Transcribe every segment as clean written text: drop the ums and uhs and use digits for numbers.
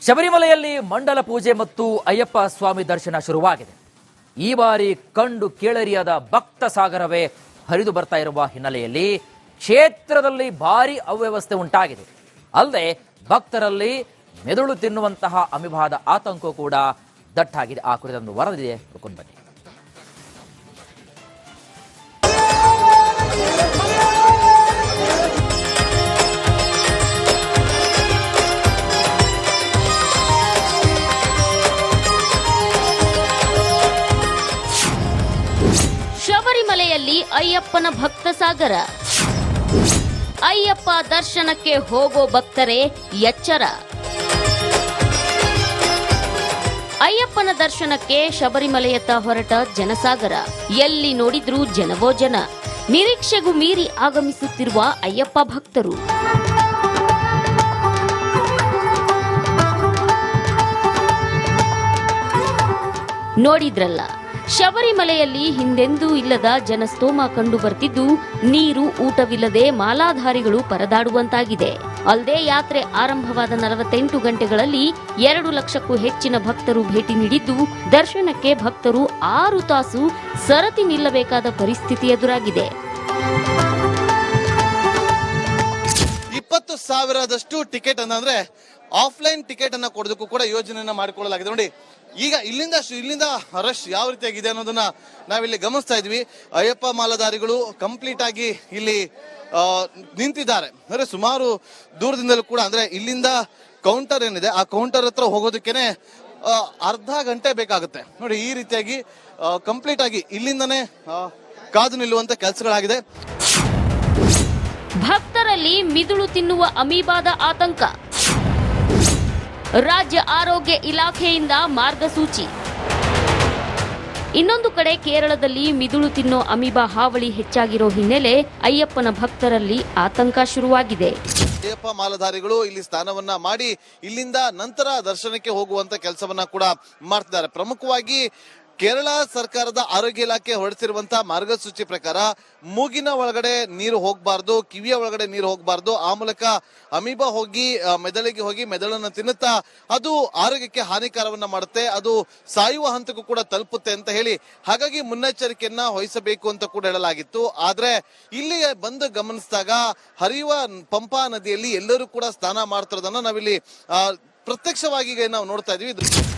ಶಬರಿಮಲೆಯಲ್ಲಿ ಮಂಡಲ ಪೂಜೆ ಮತ್ತು ಅಯ್ಯಪ್ಪ ಸ್ವಾಮಿ ದರ್ಶನ ಶುರುವಾಗಿದೆ. ಈ ಬಾರಿ ಕಂಡು ಕೇಳರಿಯಾದ ಭಕ್ತ ಸಾಗರವೇ ಹರಿದು ಬರ್ತಾ ಇರುವ ಹಿನ್ನೆಲೆಯಲ್ಲಿ ಕ್ಷೇತ್ರದಲ್ಲಿ ಭಾರಿ ಅವ್ಯವಸ್ಥೆ ಉಂಟಾಗಿದೆ. ಅಲ್ಲದೆ ಭಕ್ತರಲ್ಲಿ ಮೆದುಳು ತಿನ್ನುವಂತಹ ಅಮಿಭಾದ ಆತಂಕ ಕೂಡ ದಟ್ಟಾಗಿದೆ. ಆ ಕುರಿತೊಂದು ವರದಿದೆ, ನೋಡ್ಕೊಂಡು ಬನ್ನಿ. ಶಬರಿಮಲೆಯಲ್ಲಿ ಅಯ್ಯಪ್ಪನ ಭಕ್ತ ಸಾಗರ. ಅಯ್ಯಪ್ಪ ದರ್ಶನಕ್ಕೆ ಹೋಗೋ ಭಕ್ತರೇ ಎಚ್ಚರ. ಅಯ್ಯಪ್ಪನ ದರ್ಶನಕ್ಕೆ ಶಬರಿಮಲೆಯತ್ತ ಹೊರಟ ಜನಸಾಗರ. ಎಲ್ಲಿ ನೋಡಿದ್ರೂ ಜನವೋ ಜನ. ನಿರೀಕ್ಷೆಗೂ ಮೀರಿ ಆಗಮಿಸುತ್ತಿರುವ ಅಯ್ಯಪ್ಪ ಭಕ್ತರು. ನೋಡಿದ್ರಲ್ಲ, ಶಬರಿಮಲೆಯಲ್ಲಿ ಹಿಂದೆಂದೂ ಇಲ್ಲದ ಜನಸ್ತೋಮ ಕಂಡು ಬರ್ತಿದ್ದು, ನೀರು ಊಟವಿಲ್ಲದೆ ಮಾಲಾಧಾರಿಗಳು ಪರದಾಡುವಂತಾಗಿದೆ. ಅಲ್ಲದೆ ಯಾತ್ರೆ ಆರಂಭವಾದ 48 ಗಂಟೆಗಳಲ್ಲಿ 2 ಲಕ್ಷಕ್ಕೂ ಹೆಚ್ಚಿನ ಭಕ್ತರು ಭೇಟಿ ನೀಡಿದ್ದು, ದರ್ಶನಕ್ಕೆ ಭಕ್ತರು 6 ತಾಸು ಸರತಿ ನಿಲ್ಲಬೇಕಾದ ಪರಿಸ್ಥಿತಿ ಎದುರಾಗಿದೆ. 20,000ದಷ್ಟು ಟಿಕೆಟ್ ಅಂದ್ರೆ ಆಫ್ಲೈನ್ ಟಿಕೆಟ್ ಅನ್ನ ಕೊಡೋದಕ್ಕೂ ಕೂಡ ಯೋಜನೆಯನ್ನ ಮಾಡಿಕೊಳ್ಳಲಾಗಿದೆ. ನೋಡಿ, ಈಗ ಇಲ್ಲಿಂದ ರಶ್ ಯಾವ ರೀತಿಯಾಗಿದೆ ಅನ್ನೋದನ್ನ ನಾವಿಲ್ಲಿ ಗಮನಿಸ್ತಾ ಇದ್ವಿ. ಅಯ್ಯಪ್ಪ ಮಾಲಾಧಾರಿಗಳು ಕಂಪ್ಲೀಟ್ ಆಗಿ ಇಲ್ಲಿ ನಿಂತಿದ್ದಾರೆ. ಅಂದ್ರೆ ಸುಮಾರು ದೂರದಿಂದಲೂ ಕೂಡ, ಅಂದ್ರೆ ಇಲ್ಲಿಂದ ಕೌಂಟರ್ ಏನಿದೆ ಆ ಕೌಂಟರ್ ಹತ್ರ ಹೋಗೋದಕ್ಕೇನೆ ಅರ್ಧ ಗಂಟೆ ಬೇಕಾಗುತ್ತೆ. ನೋಡಿ, ಈ ರೀತಿಯಾಗಿ ಕಂಪ್ಲೀಟ್ ಆಗಿ ಇಲ್ಲಿಂದನೇ ಕಾದು ನಿಲ್ಲುವಂತ ಕೆಲಸಗಳಾಗಿದೆ. ಭಕ್ತರಲ್ಲಿ ಮಿದುಳು ತಿನ್ನುವ ಅಮೀಬಾದ ಆತಂಕ. ರಾಜ್ಯ ಆರೋಗ್ಯ ಇಲಾಖೆಯಿಂದ ಮಾರ್ಗಸೂಚಿ. ಇನ್ನೊಂದು ಕಡೆ ಕೇರಳದಲ್ಲಿ ಮಿದುಳು ತಿನ್ನೋ ಅಮೀಬಾ ಹಾವಳಿ ಹೆಚ್ಚಾಗಿರೋ ಹಿನ್ನೆಲೆ ಅಯ್ಯಪ್ಪನ ಭಕ್ತರಲ್ಲಿ ಆತಂಕ ಶುರುವಾಗಿದೆ. ಅಯ್ಯಪ್ಪ ಮಾಲಾಧಾರಿಗಳು ಇಲ್ಲಿ ಸ್ನಾನವನ್ನ ಮಾಡಿ ಇಲ್ಲಿಂದ ನಂತರ ದರ್ಶನಕ್ಕೆ ಹೋಗುವಂತ ಕೆಲಸವನ್ನ ಕೂಡ ಮಾಡ್ತಿದ್ದಾರೆ. ಪ್ರಮುಖವಾಗಿ ಕೇರಳ ಸರ್ಕಾರದ ಆರೋಗ್ಯ ಇಲಾಖೆ ಹೊರಡಿಸಿರುವಂತಹ ಮಾರ್ಗಸೂಚಿ ಪ್ರಕಾರ ಮೂಗಿನ ಒಳಗಡೆ ನೀರು ಹೋಗಬಾರ್ದು, ಕಿವಿಯ ಒಳಗಡೆ ನೀರು ಹೋಗಬಾರ್ದು. ಆ ಮೂಲಕ ಅಮೀಬಾ ಹೋಗಿ ಮೆದುಳಿಗೆ ಹೋಗಿ ಮೆದುಳನ್ನು ತಿನ್ನುತ್ತಾ ಅದು ಆರೋಗ್ಯಕ್ಕೆ ಹಾನಿಕಾರವನ್ನ ಮಾಡುತ್ತೆ, ಅದು ಸಾಯುವ ಹಂತಕ್ಕೂ ಕೂಡ ತಲುಪುತ್ತೆ ಅಂತ ಹೇಳಿ ಹಾಗಾಗಿ ಮುನ್ನೆಚ್ಚರಿಕೆಯನ್ನ ವಹಿಸಬೇಕು ಅಂತ ಕೂಡ ಹೇಳಲಾಗಿತ್ತು. ಆದ್ರೆ ಇಲ್ಲಿ ಬಂದು ಗಮನಿಸಿದಾಗ ಹರಿಯುವ ಪಂಪಾ ನದಿಯಲ್ಲಿ ಎಲ್ಲರೂ ಕೂಡ ಸ್ನಾನ ಮಾಡ್ತಿರೋದನ್ನ ನಾವಿಲ್ಲಿ ಪ್ರತ್ಯಕ್ಷವಾಗಿ ನಾವು ನೋಡ್ತಾ ಇದೀವಿ.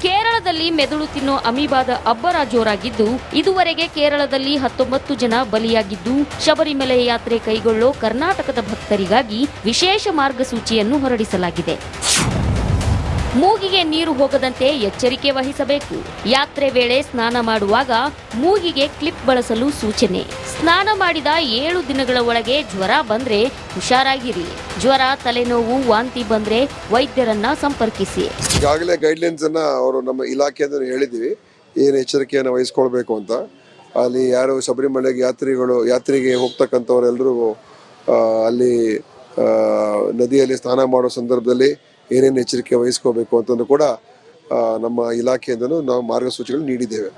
ಕೇರಳದಲ್ಲಿ ಮೆದುಳು ತಿನ್ನೋ ಅಮೀಬಾದ ಅಬ್ಬರ ಜೋರಾಗಿದ್ದು, ಇದುವರೆಗೆ ಕೇರಳದಲ್ಲಿ 19 ಜನ ಬಲಿಯಾಗಿದ್ದು, ಶಬರಿಮಲೆ ಯಾತ್ರೆ ಕೈಗೊಳ್ಳೋ ಕರ್ನಾಟಕದ ಭಕ್ತರಿಗಾಗಿ ವಿಶೇಷ ಮಾರ್ಗಸೂಚಿಯನ್ನು ಹೊರಡಿಸಲಾಗಿದೆ. ಮೂಗಿಗೆ ನೀರು ಹೋಗದಂತೆ ಎಚ್ಚರಿಕೆ ವಹಿಸಬೇಕು. ಯಾತ್ರೆ ವೇಳೆ ಸ್ನಾನ ಮಾಡುವಾಗ ಮೂಗಿಗೆ ಕ್ಲಿಪ್ ಬಳಸಲು ಸೂಚನೆ. ಸ್ನಾನ ಮಾಡಿದ 7 ದಿನಗಳ ಒಳಗೆ ಜ್ವರ ಬಂದ್ರೆ ಹುಷಾರಾಗಿರಿ. ಜ್ವರ, ತಲೆನೋವು, ವಾಂತಿ ಬಂದ್ರೆ ವೈದ್ಯರನ್ನ ಸಂಪರ್ಕಿಸಿ. ಈಗಾಗಲೇ ಗೈಡ್ಲೈನ್ಸ್ ಅನ್ನ ಅವರು ನಮ್ಮ ಇಲಾಖೆಯಿಂದ ಹೇಳಿದೀವಿ, ಏನು ಎಚ್ಚರಿಕೆಯನ್ನು ವಹಿಸ್ಕೊಳ್ಬೇಕು ಅಂತ. ಅಲ್ಲಿ ಯಾರು ಶಬರಿಮಲೆಗೆ ಯಾತ್ರೆಗೆ ಹೋಗ್ತಕ್ಕಂಥವರೆಲ್ಲರೂ ಅಲ್ಲಿ ನದಿಯಲ್ಲಿ ಸ್ನಾನ ಮಾಡೋ ಸಂದರ್ಭದಲ್ಲಿ ಏನೇನು ಎಚ್ಚರಿಕೆ ವಹಿಸ್ಕೋಬೇಕು ಅಂತಂದು ಕೂಡ ನಮ್ಮ ಇಲಾಖೆಯಿಂದನೂ ನಾವು ಮಾರ್ಗಸೂಚಿಗಳು ನೀಡಿದ್ದೇವೆ.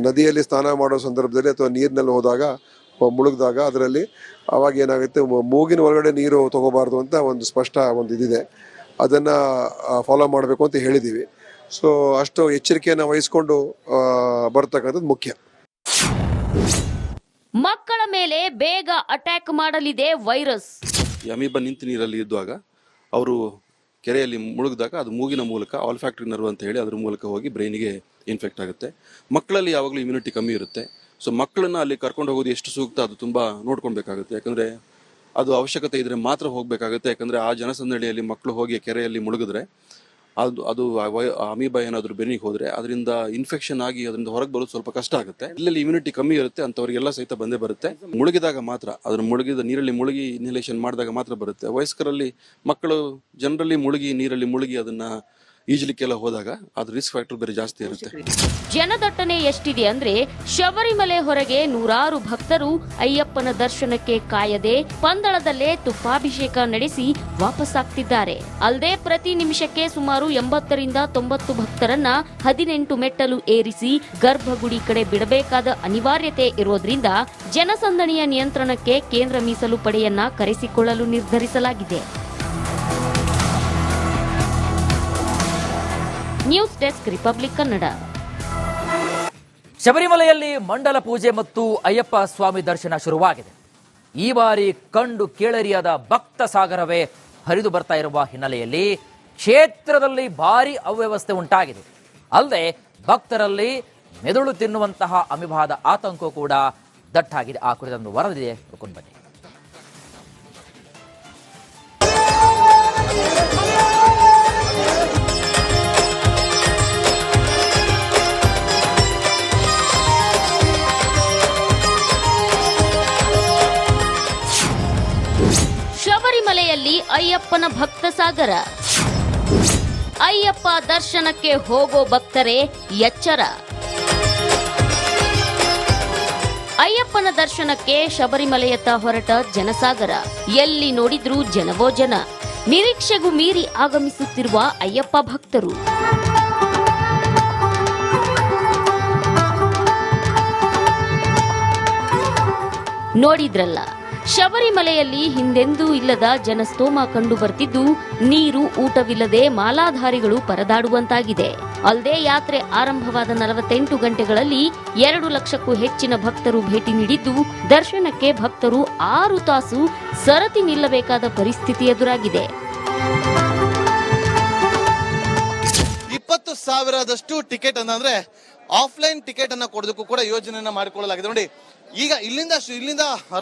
ನದಿಯಲ್ಲಿ ಸ್ನಾನ ಮಾಡೋ ಸಂದರ್ಭದಲ್ಲಿ ಅಥವಾ ನೀರಿನಲ್ಲಿ ಹೋದಾಗ ಮುಳುಗಿದಾಗ ಅದರಲ್ಲಿ ಅವಾಗ ಏನಾಗುತ್ತೆ, ಮೂಗಿನ ಒಳಗಡೆ ನೀರು ತಗೋಬಾರ್ದು ಅಂತ ಒಂದು ಸ್ಪಷ್ಟ ಒಂದು ಇದಿದೆ. ಅದನ್ನ ಫಾಲೋ ಮಾಡಬೇಕು ಅಂತ ಹೇಳಿದ್ದೀವಿ. ಸೊ ಅಷ್ಟು ಎಚ್ಚರಿಕೆಯನ್ನು ವಹಿಸ್ಕೊಂಡು ಬರ್ತಕ್ಕಂಥದ್ದು ಮುಖ್ಯ. ಮಕ್ಕಳ ಮೇಲೆ ಬೇಗ ಅಟ್ಯಾಕ್ ಮಾಡಲಿದೆ ವೈರಸ್. ಅಮೀಬಾ ನಿಂತು ನೀರಲ್ಲಿ ಇದ್ದಾಗ ಅವರು ಕೆರೆಯಲ್ಲಿ ಮುಳುಗಿದಾಗ ಅದು ಮೂಗಿನ ಮೂಲಕ ಆಲ್ಫ್ಯಾಕ್ಟರಿ ನರ್ವ್ ಅಂತ ಹೇಳಿ ಅದ್ರ ಮೂಲಕ ಹೋಗಿ ಬ್ರೈನಿಗೆ ಇನ್ಫೆಕ್ಟ್ ಆಗುತ್ತೆ. ಮಕ್ಕಳಲ್ಲಿ ಯಾವಾಗಲೂ ಇಮ್ಯುನಿಟಿ ಕಮ್ಮಿ ಇರುತ್ತೆ. ಸೊ ಮಕ್ಕಳನ್ನ ಅಲ್ಲಿ ಕರ್ಕೊಂಡು ಹೋಗೋದು ಎಷ್ಟು ಸೂಕ್ತ ಅದು ತುಂಬ ನೋಡ್ಕೊಳ್ಬೇಕಾಗುತ್ತೆ. ಯಾಕಂದರೆ ಅದು ಅವಶ್ಯಕತೆ ಇದ್ರೆ ಮಾತ್ರ ಹೋಗಬೇಕಾಗುತ್ತೆ. ಯಾಕಂದರೆ ಆ ಜನಸಂದಣಿಯಲ್ಲಿ ಮಕ್ಕಳು ಹೋಗಿ ಕೆರೆಯಲ್ಲಿ ಮುಳುಗಿದ್ರೆ ಅದು ಅಮೀಬಾ ಏನಾದರೂ ಬೆನ್ನಿಗೆ ಹೋದರೆ ಅದರಿಂದ ಇನ್ಫೆಕ್ಷನ್ ಆಗಿ ಅದರಿಂದ ಹೊರಗೆ ಬರೋದು ಸ್ವಲ್ಪ ಕಷ್ಟ ಆಗುತ್ತೆ. ಇಲ್ಲೆಲ್ಲಿ ಇಮ್ಯುನಿಟಿ ಕಮ್ಮಿ ಇರುತ್ತೆ ಅಂಥವ್ರಿಗೆಲ್ಲ ಸಹಿತ ಬಂದೇ ಬರುತ್ತೆ. ಮುಳುಗಿದಾಗ ಮಾತ್ರ, ಅದನ್ನು ನೀರಲ್ಲಿ ಮುಳುಗಿ ಇನ್ಹಲೇಷನ್ ಮಾಡಿದಾಗ ಮಾತ್ರ ಬರುತ್ತೆ. ವಯಸ್ಕರಲ್ಲಿ, ಮಕ್ಕಳು ಜನರಲ್ಲಿ ನೀರಲ್ಲಿ ಮುಳುಗಿ ಅದನ್ನ ಈಜಲಿಕ್ಕೆಲ್ಲ ಹೋದಾಗ ಅದು ರಿಸ್ಕ್ ಫ್ಯಾಕ್ಟರ್ ಬೇರೆ ಜಾಸ್ತಿ ಇರುತ್ತೆ. ಜನದಟ್ಟಣೆ ಎಷ್ಟಿದೆ ಅಂದ್ರೆ ಶಬರಿಮಲೆ ಹೊರಗೆ ನೂರಾರು ಭಕ್ತರು ಅಯ್ಯಪ್ಪನ ದರ್ಶನಕ್ಕೆ ಕಾಯದೆ ಪಂದಳದಲ್ಲೇ ತುಪ್ಪಾಭಿಷೇಕ ನಡೆಸಿ ವಾಪಸ್ಸಾಗ್ತಿದ್ದಾರೆ. ಅಲ್ಲದೆ ಪ್ರತಿ ನಿಮಿಷಕ್ಕೆ ಸುಮಾರು 80ರಿಂದ 90 ಭಕ್ತರನ್ನ 18 ಮೆಟ್ಟಲು ಏರಿಸಿ ಗರ್ಭಗುಡಿ ಕಡೆ ಬಿಡಬೇಕಾದ ಅನಿವಾರ್ಯತೆ ಇರೋದ್ರಿಂದ ಜನಸಂದಣಿಯ ನಿಯಂತ್ರಣಕ್ಕೆ ಕೇಂದ್ರ ಮೀಸಲು ಪಡೆಯನ್ನ ಕರೆಸಿಕೊಳ್ಳಲು ನಿರ್ಧರಿಸಲಾಗಿದೆ. News desk Republic Kannada. ಶಬರಿಮಲೆಯಲ್ಲಿ ಮಂಡಲ ಪೂಜೆ ಮತ್ತು ಅಯ್ಯಪ್ಪ ಸ್ವಾಮಿ ದರ್ಶನ ಶುರುವಾಗಿದೆ. ಈ ಬಾರಿ ಕಂಡು ಕೇಳರಿಯಾದ ಭಕ್ತ ಸಾಗರವೇ ಹರಿದು ಬರ್ತಾ ಇರುವ ಹಿನ್ನೆಲೆಯಲ್ಲಿ ಕ್ಷೇತ್ರದಲ್ಲಿ ಭಾರಿ ಅವ್ಯವಸ್ಥೆ ಉಂಟಾಗಿದೆ. ಅಲ್ಲದೆ ಭಕ್ತರಲ್ಲಿ ಮೆದುಳು ತಿನ್ನುವಂತಹ ಅಮಿಬಾದ ಆತಂಕ ಕೂಡ ದಟ್ಟಾಗಿದೆ. ಆ ಕುರಿತಂದು ವರದಿದೆ, ನೋಡ್ಕೊಂಡು ಬನ್ನಿ. ಶಬರಿಮಲೆಯಲ್ಲಿ ಅಯ್ಯಪ್ಪನ ಭಕ್ತ ಸಾಗರ. ಅಯ್ಯಪ್ಪ ದರ್ಶನಕ್ಕೆ ಹೋಗೋ ಭಕ್ತರೇ ಎಚ್ಚರ. ಅಯ್ಯಪ್ಪನ ದರ್ಶನಕ್ಕೆ ಶಬರಿಮಲೆಯತ್ತ ಹೊರಟ ಜನಸಾಗರ. ಎಲ್ಲಿ ನೋಡಿದ್ರೂ ಜನವೋ ಜನ. ನಿರೀಕ್ಷೆಗೂ ಮೀರಿ ಆಗಮಿಸುತ್ತಿರುವ ಅಯ್ಯಪ್ಪ ಭಕ್ತರು. ನೋಡಿದ್ರಲ್ಲ, ಶಬರಿಮಲೆಯಲ್ಲಿ ಹಿಂದೆಂದೂ ಇಲ್ಲದ ಜನಸ್ತೋಮ ಕಂಡು ಬರ್ತಿದ್ದು, ನೀರು ಊಟವಿಲ್ಲದೆ ಮಾಲಾಧಾರಿಗಳು ಪರದಾಡುವಂತಾಗಿದೆ. ಅಲ್ಲದೆ ಯಾತ್ರೆ ಆರಂಭವಾದ 48 ಗಂಟೆಗಳಲ್ಲಿ 2 ಲಕ್ಷಕ್ಕೂ ಹೆಚ್ಚಿನ ಭಕ್ತರು ಭೇಟಿ ನೀಡಿದ್ದು, ದರ್ಶನಕ್ಕೆ ಭಕ್ತರು 6 ತಾಸು ಸರತಿ ನಿಲ್ಲಬೇಕಾದ ಪರಿಸ್ಥಿತಿ ಎದುರಾಗಿದೆ. 20,000 ಟಿಕೆಟ್ ಅಂದ್ರೆ ಆಫ್ಲೈನ್ ಟಿಕೆಟ್ ಅನ್ನ ಕೊಡೋದಕ್ಕೂ ಕೂಡ ಯೋಜನೆಯನ್ನ ಮಾಡಿಕೊಳ್ಳಲಾಗಿದೆ. ನೋಡಿ, ಈಗ ಇಲ್ಲಿಂದ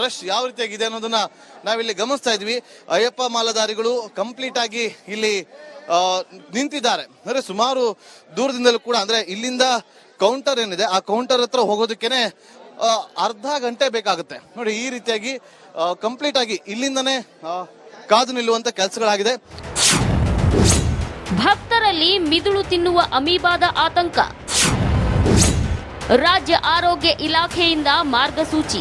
ರಶ್ ಯಾವ ರೀತಿಯಾಗಿದೆ ಅನ್ನೋದನ್ನ ನಾವಿಲ್ಲಿ ಗಮನಿಸ್ತಾ ಇದ್ವಿ. ಅಯ್ಯಪ್ಪ ಮಾಲಾಧಾರಿಗಳು ಕಂಪ್ಲೀಟ್ ಆಗಿ ಇಲ್ಲಿ ನಿಂತಿದ್ದಾರೆ. ಅಂದ್ರೆ ಸುಮಾರು ದೂರದಿಂದಲೂ ಕೂಡ, ಅಂದ್ರೆ ಇಲ್ಲಿಂದ ಕೌಂಟರ್ ಏನಿದೆ ಆ ಕೌಂಟರ್ ಹತ್ರ ಹೋಗೋದಕ್ಕೇನೆ ಅರ್ಧ ಗಂಟೆ ಬೇಕಾಗುತ್ತೆ. ನೋಡಿ, ಈ ರೀತಿಯಾಗಿ ಕಂಪ್ಲೀಟ್ ಆಗಿ ಇಲ್ಲಿಂದನೇ ಕಾದು ನಿಲ್ಲುವಂತ ಕೆಲಸಗಳಾಗಿದೆ. ಭಕ್ತರಲ್ಲಿ ಮಿದುಳು ತಿನ್ನುವ ಅಮೀಬಾದ ಆತಂಕ. ರಾಜ್ಯ ಆರೋಗ್ಯ ಇಲಾಖೆಯಿಂದ ಮಾರ್ಗಸೂಚಿ.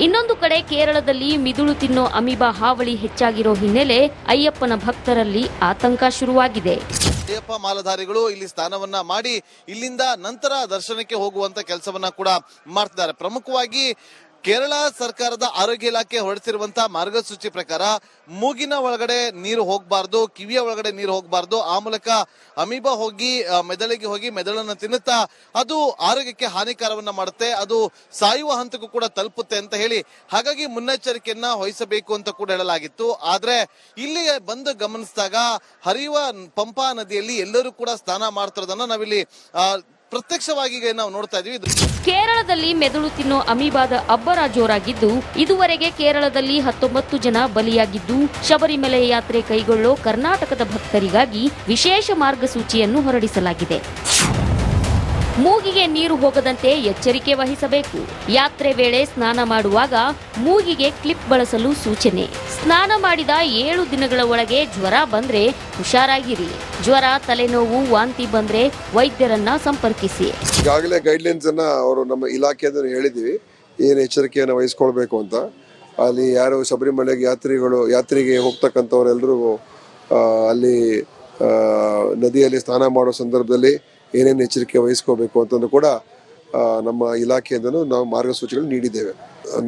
ಇನ್ನೊಂದು ಕಡೆ ಕೇರಳದಲ್ಲಿ ಮಿದುಳು ತಿನ್ನೋ ಅಮೀಬಾ ಹಾವಳಿ ಹೆಚ್ಚಾಗಿರೋ ಹಿನ್ನೆಲೆ ಅಯ್ಯಪ್ಪನ ಭಕ್ತರಲ್ಲಿ ಆತಂಕ ಶುರುವಾಗಿದೆ. ಅಯ್ಯಪ್ಪ ಮಾಲಾಧಾರಿಗಳು ಇಲ್ಲಿ ಸ್ನಾನವನ್ನ ಮಾಡಿ ಇಲ್ಲಿಂದ ನಂತರ ದರ್ಶನಕ್ಕೆ ಹೋಗುವಂತ ಕೆಲಸವನ್ನ ಕೂಡ ಮಾಡ್ತಿದ್ದಾರೆ. ಪ್ರಮುಖವಾಗಿ ಕೇರಳ ಸರ್ಕಾರದ ಆರೋಗ್ಯ ಇಲಾಖೆ ಹೊರಡಿಸಿರುವಂತಹ ಮಾರ್ಗಸೂಚಿ ಪ್ರಕಾರ ಮೂಗಿನ ಒಳಗಡೆ ನೀರು ಹೋಗಬಾರ್ದು, ಕಿವಿಯ ಒಳಗಡೆ ನೀರು ಹೋಗಬಾರ್ದು. ಆ ಮೂಲಕ ಅಮೀಬಾ ಹೋಗಿ ಮೆದುಳಿಗೆ ಹೋಗಿ ಮೆದುಳನ್ನು ತಿನ್ನುತ್ತಾ ಅದು ಆರೋಗ್ಯಕ್ಕೆ ಹಾನಿಕಾರವನ್ನ ಮಾಡುತ್ತೆ, ಅದು ಸಾಯುವ ಹಂತಕ್ಕೂ ಕೂಡ ತಲುಪುತ್ತೆ ಅಂತ ಹೇಳಿ ಹಾಗಾಗಿ ಮುನ್ನೆಚ್ಚರಿಕೆಯನ್ನ ವಹಿಸಬೇಕು ಅಂತ ಕೂಡ ಹೇಳಲಾಗಿತ್ತು. ಆದ್ರೆ ಇಲ್ಲಿ ಬಂದು ಗಮನಿಸಿದಾಗ ಹರಿಯುವ ಪಂಪಾ ನದಿಯಲ್ಲಿ ಎಲ್ಲರೂ ಕೂಡ ಸ್ನಾನ ಮಾಡ್ತಿರೋದನ್ನ ನಾವಿಲ್ಲಿ ಪ್ರತ್ಯಕ್ಷವಾಗಿ ನಾವು ನೋಡ್ತಾ ಇದೀವಿ. ಕೇರಳದಲ್ಲಿ ಮೆದುಳು ತಿನ್ನೋ ಅಮೀಬಾದ ಅಬ್ಬರ ಜೋರಾಗಿದ್ದು, ಇದುವರೆಗೆ ಕೇರಳದಲ್ಲಿ 19 ಜನ ಬಲಿಯಾಗಿದ್ದು, ಶಬರಿಮಲೆ ಯಾತ್ರೆ ಕೈಗೊಳ್ಳೋ ಕರ್ನಾಟಕದ ಭಕ್ತರಿಗಾಗಿ ವಿಶೇಷ ಮಾರ್ಗಸೂಚಿಯನ್ನು ಹೊರಡಿಸಲಾಗಿದೆ. ಮೂಗಿಗೆ ನೀರು ಹೋಗದಂತೆ ಎಚ್ಚರಿಕೆ ವಹಿಸಬೇಕು. ಯಾತ್ರೆ ವೇಳೆ ಸ್ನಾನ ಮಾಡುವಾಗ ಮೂಗಿಗೆ ಕ್ಲಿಪ್ ಬಳಸಲು ಸೂಚನೆ. ಸ್ನಾನ ಮಾಡಿದ 7 ದಿನಗಳ ಒಳಗೆ ಜ್ವರ ಬಂದ್ರೆ ಹುಷಾರಾಗಿರಿ. ಜ್ವರ, ತಲೆನೋವು, ವಾಂತಿ ಬಂದ್ರೆ ವೈದ್ಯರನ್ನ ಸಂಪರ್ಕಿಸಿ. ಈಗಾಗಲೇ ಗೈಡ್ಲೈನ್ಸ್ ಅನ್ನ ಅವರು ನಮ್ಮ ಇಲಾಖೆಯಿಂದ ಹೇಳಿದೀವಿ, ಏನು ಎಚ್ಚರಿಕೆಯನ್ನು ವಹಿಸ್ಕೊಳ್ಬೇಕು ಅಂತ. ಅಲ್ಲಿ ಯಾರು ಶಬರಿಮಲೆಗೆ ಯಾತ್ರೆಗೆ ಹೋಗ್ತಕ್ಕಂಥವರೆಲ್ಲರೂ ಅಲ್ಲಿ ನದಿಯಲ್ಲಿ ಸ್ನಾನ ಮಾಡೋ ಸಂದರ್ಭದಲ್ಲಿ ಏನೇನು ಎಚ್ಚರಿಕೆ ವಹಿಸ್ಕೋಬೇಕು ಅಂತಂದು ಕೂಡ ನಮ್ಮ ಇಲಾಖೆಯಿಂದನೂ ನಾವು ಮಾರ್ಗಸೂಚಿಗಳು ನೀಡಿದ್ದೇವೆ.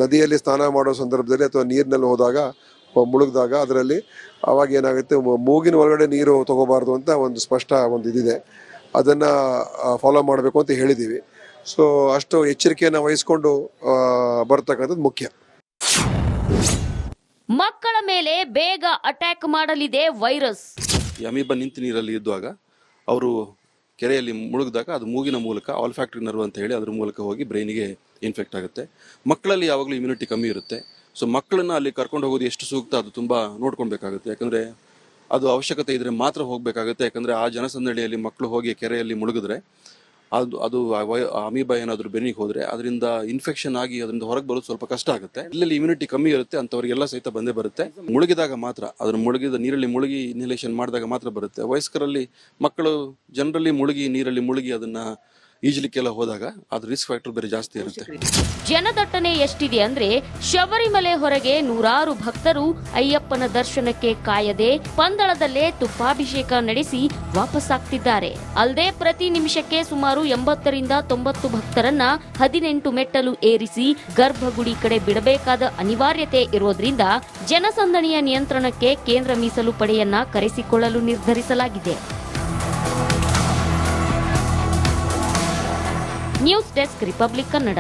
ನದಿಯಲ್ಲಿ ಸ್ನಾನ ಮಾಡೋ ಸಂದರ್ಭದಲ್ಲಿ ಅಥವಾ ನೀರಿನಲ್ಲಿ ಹೋದಾಗ ಮುಳುಗಿದಾಗ ಅದರಲ್ಲಿ ಅವಾಗ ಏನಾಗುತ್ತೆ, ಮೂಗಿನ ಒಳಗಡೆ ನೀರು ತಗೋಬಾರ್ದು ಅಂತ ಒಂದು ಸ್ಪಷ್ಟ ಒಂದು ಇದಿದೆ. ಅದನ್ನು ಫಾಲೋ ಮಾಡಬೇಕು ಅಂತ ಹೇಳಿದ್ದೀವಿ. ಸೊ ಅಷ್ಟು ಎಚ್ಚರಿಕೆಯನ್ನು ವಹಿಸ್ಕೊಂಡು ಬರ್ತಕ್ಕಂಥದ್ದು ಮುಖ್ಯ. ಮಕ್ಕಳ ಮೇಲೆ ಬೇಗ ಅಟ್ಯಾಕ್ ಮಾಡಲಿದೆ ವೈರಸ್. ಅಮೀಬಾ ನಿಂತು ನೀರಲ್ಲಿ ಇದ್ದಾಗ ಅವರು ಕೆರೆಯಲ್ಲಿ ಮುಳುಗಿದಾಗ ಅದು ಮೂಗಿನ ಮೂಲಕ ಆಲ್ಫ್ಯಾಕ್ಟರಿ ನರ್ವ್ ಅಂತ ಹೇಳಿ ಅದ್ರ ಮೂಲಕ ಹೋಗಿ ಬ್ರೈನಿಗೆ ಇನ್ಫೆಕ್ಟ್ ಆಗುತ್ತೆ. ಮಕ್ಕಳಲ್ಲಿ ಯಾವಾಗಲೂ ಇಮ್ಯುನಿಟಿ ಕಮ್ಮಿ ಇರುತ್ತೆ. ಸೊ ಮಕ್ಕಳನ್ನ ಅಲ್ಲಿ ಕರ್ಕೊಂಡು ಹೋಗೋದು ಎಷ್ಟು ಸೂಕ್ತ ಅದು ತುಂಬಾ ನೋಡ್ಕೊಳ್ಬೇಕಾಗುತ್ತೆ. ಯಾಕಂದ್ರೆ ಅದು ಅವಶ್ಯಕತೆ ಇದ್ರೆ ಮಾತ್ರ ಹೋಗ್ಬೇಕಾಗುತ್ತೆ. ಯಾಕಂದ್ರೆ ಆ ಜನಸಂದಣಿಯಲ್ಲಿ ಮಕ್ಕಳು ಹೋಗಿ ಕೆರೆಯಲ್ಲಿ ಮುಳುಗಿದ್ರೆ ಅದು ಅಮೀಬಾ ಏನಾದ್ರು ಬೆನ್ನಿಗೆ ಹೋದ್ರೆ ಅದರಿಂದ ಇನ್ಫೆಕ್ಷನ್ ಆಗಿ ಅದರಿಂದ ಹೊರಗೆ ಬರೋದು ಸ್ವಲ್ಪ ಕಷ್ಟ ಆಗುತ್ತೆ. ಇಲ್ಲಿ ಇಮ್ಯುನಿಟಿ ಕಮ್ಮಿ ಇರುತ್ತೆ ಅಂತವರಿಗೆಲ್ಲ ಸಹಿತ ಬಂದೇ ಬರುತ್ತೆ. ಮುಳುಗಿದಾಗ ಮಾತ್ರ, ಅದ್ರ ಮುಳುಗಿದ ನೀರಲ್ಲಿ ಮುಳುಗಿ ಇನ್ಹಲೇಷನ್ ಮಾಡಿದಾಗ ಮಾತ್ರ ಬರುತ್ತೆ. ವಯಸ್ಕರಲ್ಲಿ, ಮಕ್ಕಳು ಜನರಲ್ಲಿ ನೀರಲ್ಲಿ ಮುಳುಗಿ ಅದನ್ನ ಈಜಲಿಕ್ಕೆಲ್ಲ ಹೋದಾಗ ಅದು ರಿಸ್ಕ್ ಫ್ಯಾಕ್ಟರ್ ಬೇರೆ ಜಾಸ್ತಿ ಇರುತ್ತೆ. ಜನದಟ್ಟಣೆ ಎಷ್ಟಿದೆ ಅಂದ್ರೆ ಶಬರಿಮಲೆ ಹೊರಗೆ ನೂರಾರು ಭಕ್ತರು ಅಯ್ಯಪ್ಪನ ದರ್ಶನಕ್ಕೆ ಕಾಯದೆ ಪಂದಳದಲ್ಲೇ ತುಪ್ಪಾಭಿಷೇಕ ನಡೆಸಿ ವಾಪಸ್ಸಾಗ್ತಿದ್ದಾರೆ. ಅಲ್ಲದೆ ಪ್ರತಿ ನಿಮಿಷಕ್ಕೆ ಸುಮಾರು 80ರಿಂದ 90 ಭಕ್ತರನ್ನ 18 ಮೆಟ್ಟಲು ಏರಿಸಿ ಗರ್ಭಗುಡಿ ಕಡೆ ಬಿಡಬೇಕಾದ ಅನಿವಾರ್ಯತೆ ಇರೋದ್ರಿಂದ ಜನಸಂದಣಿಯ ನಿಯಂತ್ರಣಕ್ಕೆ ಕೇಂದ್ರ ಮೀಸಲು ಪಡೆಯನ್ನ ಕರೆಸಿಕೊಳ್ಳಲು ನಿರ್ಧರಿಸಲಾಗಿದೆ. News desk Republic Kannada.